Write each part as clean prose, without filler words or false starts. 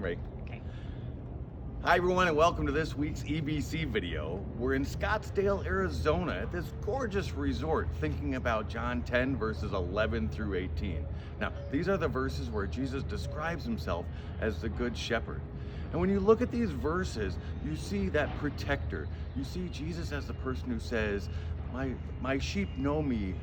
I'm Ray. Okay. Hi everyone and welcome to this week's EBC video. We're in Scottsdale, Arizona at this gorgeous resort thinking about John 10 verses 11 through 18. Now, these are the verses where Jesus describes himself as the Good Shepherd. And when you look at these verses, you see that protector. You see Jesus as the person who says, my sheep know me,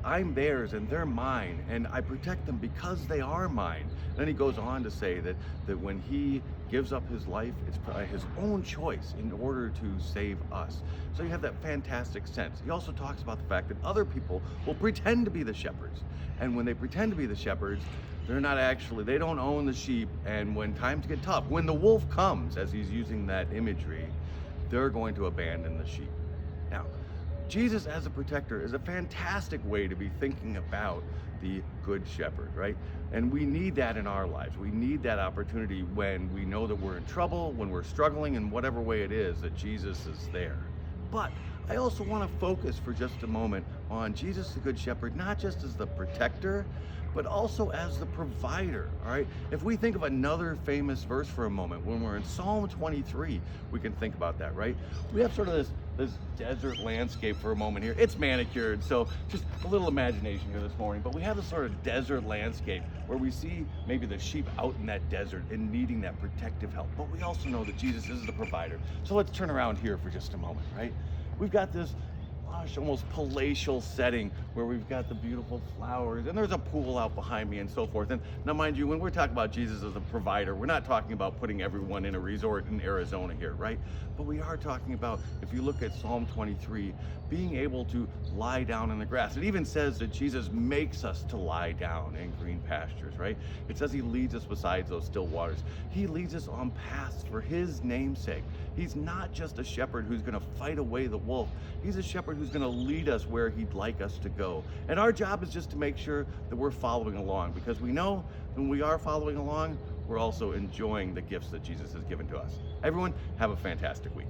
I'm theirs and they're mine, and I protect them because they are mine. Then he goes on to say that when he gives up his life, it's by his own choice in order to save us. So you have that fantastic sense. He also talks about the fact that other people will pretend to be the shepherds. And when they pretend to be the shepherds, they're not actually, they don't own the sheep. And when times get tough, when the wolf comes, as he's using that imagery, they're going to abandon the sheep. Now, Jesus as a protector is a fantastic way to be thinking about the Good Shepherd, right? And we need that in our lives. We need that opportunity when we know that we're in trouble, when we're struggling in whatever way it is, that Jesus is there. But I also want to focus for just a moment on Jesus the Good Shepherd, not just as the protector, but also as the provider, all right? If we think of another famous verse for a moment, when we're in Psalm 23, we can think about that, right? We have sort of this desert landscape for a moment here. It's manicured, so just a little imagination here this morning, but we have this sort of desert landscape where we see maybe the sheep out in that desert and needing that protective help. But we also know that Jesus is the provider. So let's turn around here for just a moment, right? We've got this lush, almost palatial setting where we've got the beautiful flowers and there's a pool out behind me and so forth. And now mind you, when we're talking about Jesus as a provider, we're not talking about putting everyone in a resort in Arizona here, right? But we are talking about, if you look at Psalm 23, being able to lie down in the grass. It even says that Jesus makes us to lie down in green pastures, right? It says he leads us beside those still waters. He leads us on paths for his namesake. He's not just a shepherd who's going to fight away the wolf. He's a shepherd who's going to lead us where he'd like us to go. And our job is just to make sure that we're following along, because we know when we are following along, we're also enjoying the gifts that Jesus has given to us. Everyone, have a fantastic week.